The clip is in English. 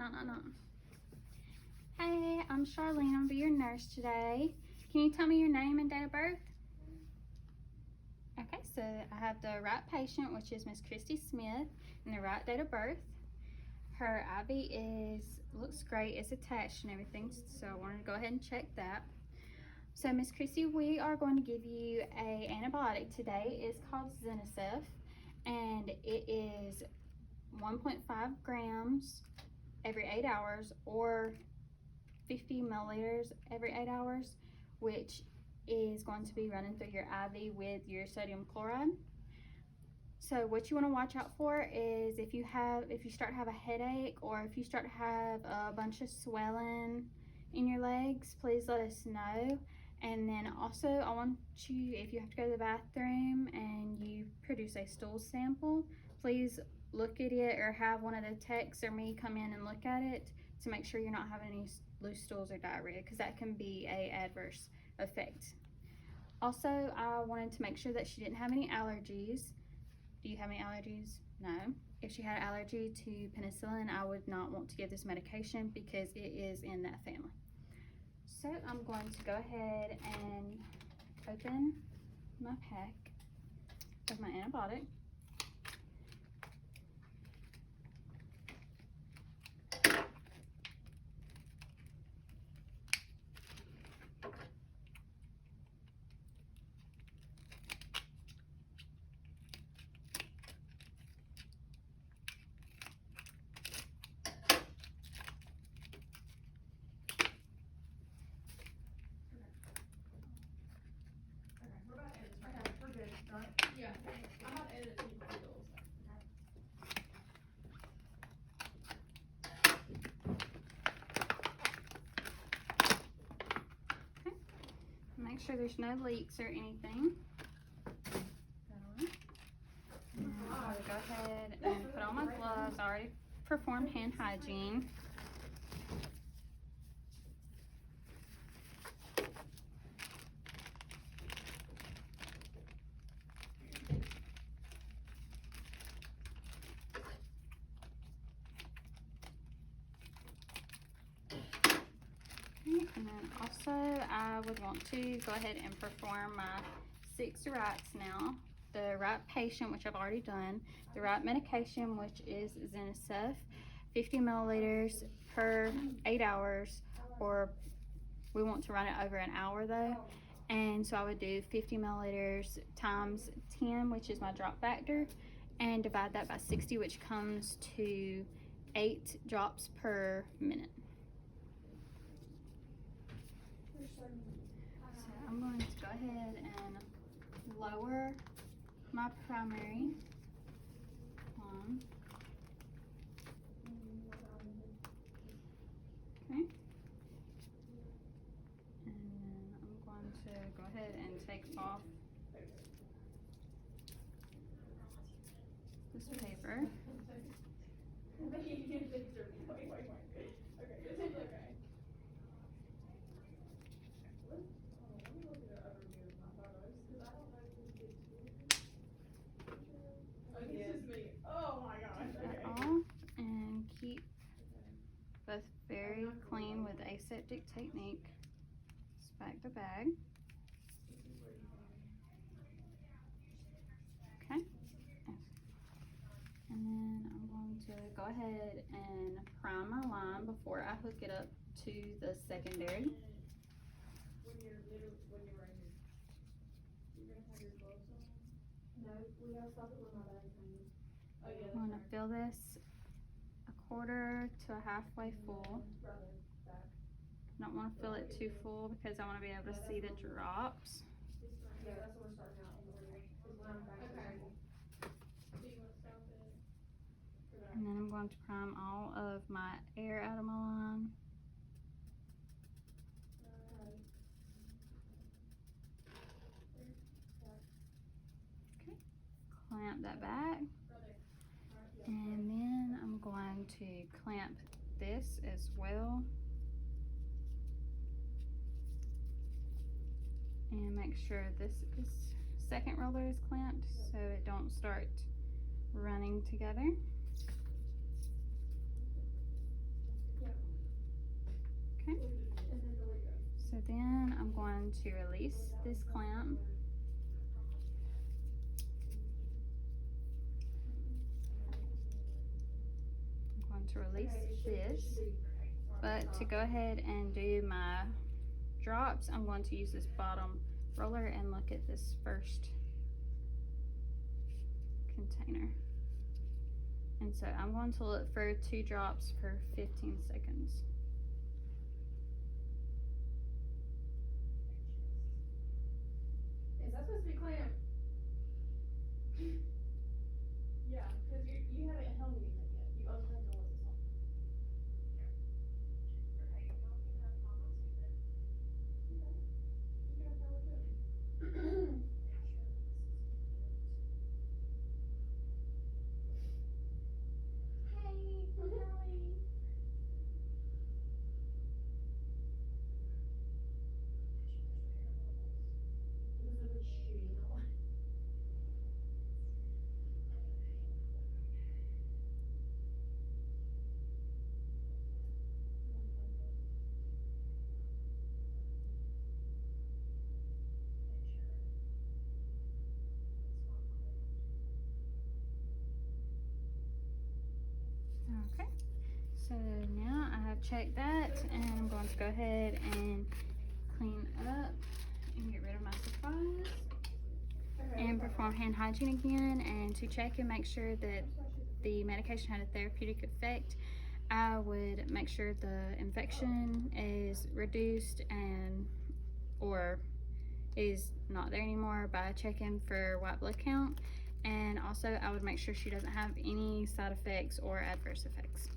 No. Hey, I'm Charlene. I'll be your nurse today. Can you tell me your name and date of birth? Okay, so I have the right patient, which is Miss Christy Smith, and the right date of birth. Her IV looks great. It's attached and everything, so I wanted to go ahead and check that. So Miss Christy, we are going to give you a antibiotic today. It's called Zenicef, and it is 1.5 grams every 8 hours or 50 milliliters every 8 hours, which is going to be running through your IV with your sodium chloride. So what you want to watch out for is if you start to have a headache, or if you start to have a bunch of swelling in your legs, please let us know. And then also I want you, if you have to go to the bathroom and you produce a stool sample, please look at it or have one of the techs or me come in and look at it to make sure you're not having any loose stools or diarrhea, because that can be an adverse effect. Also, I wanted to make sure that she didn't have any allergies. Do you have any allergies? No. If she had allergy to penicillin, I would not want to give this medication because it is in that family. So I'm going to go ahead and open my pack of my antibiotic. Make sure there's no leaks or anything. I'll go ahead and put on my gloves. I already performed hand hygiene. And then also I would want to go ahead and perform my 6 rights now. The right patient, which I've already done. The right medication, which is Zenicef, 50 milliliters per 8 hours, or we want to run it over an hour though. And so I would do 50 milliliters times 10, which is my drop factor, and divide that by 60, which comes to 8 drops per minute. So I'm going to go ahead and lower my primary one. Okay. And then I'm going to go ahead and take off this paper. And keep both very clean with aseptic technique. Just the bag. Okay. And then I'm going to go ahead and prime my line before I hook it up to the secondary. I'm going to fill this a quarter to a halfway full. I don't want to fill it too full because I want to be able to see the drops. And then I'm going to prime all of my air out of my line. Okay, clamp that back. And then I'm going to clamp this as well. And make sure this second roller is clamped so it don't start running together. going to release this clamp. I'm going to release this, but to go ahead and do my drops, I'm going to use this bottom roller and look at this first container. And so I'm going to look for 2 drops per 15 seconds. Is that supposed to be clamped? Yeah, because you haven't held me yet. You opened the door this one. Okay. You can have power too. Hey, Charlie. This is a shooting one. Okay, so now I have checked that, and I'm going to go ahead and clean up and get rid of my supplies and perform hand hygiene again, and to check and make sure that the medication had a therapeutic effect. I would make sure the infection is reduced and or is not there anymore by checking for white blood count, and also I would make sure she doesn't have any side effects or adverse effects.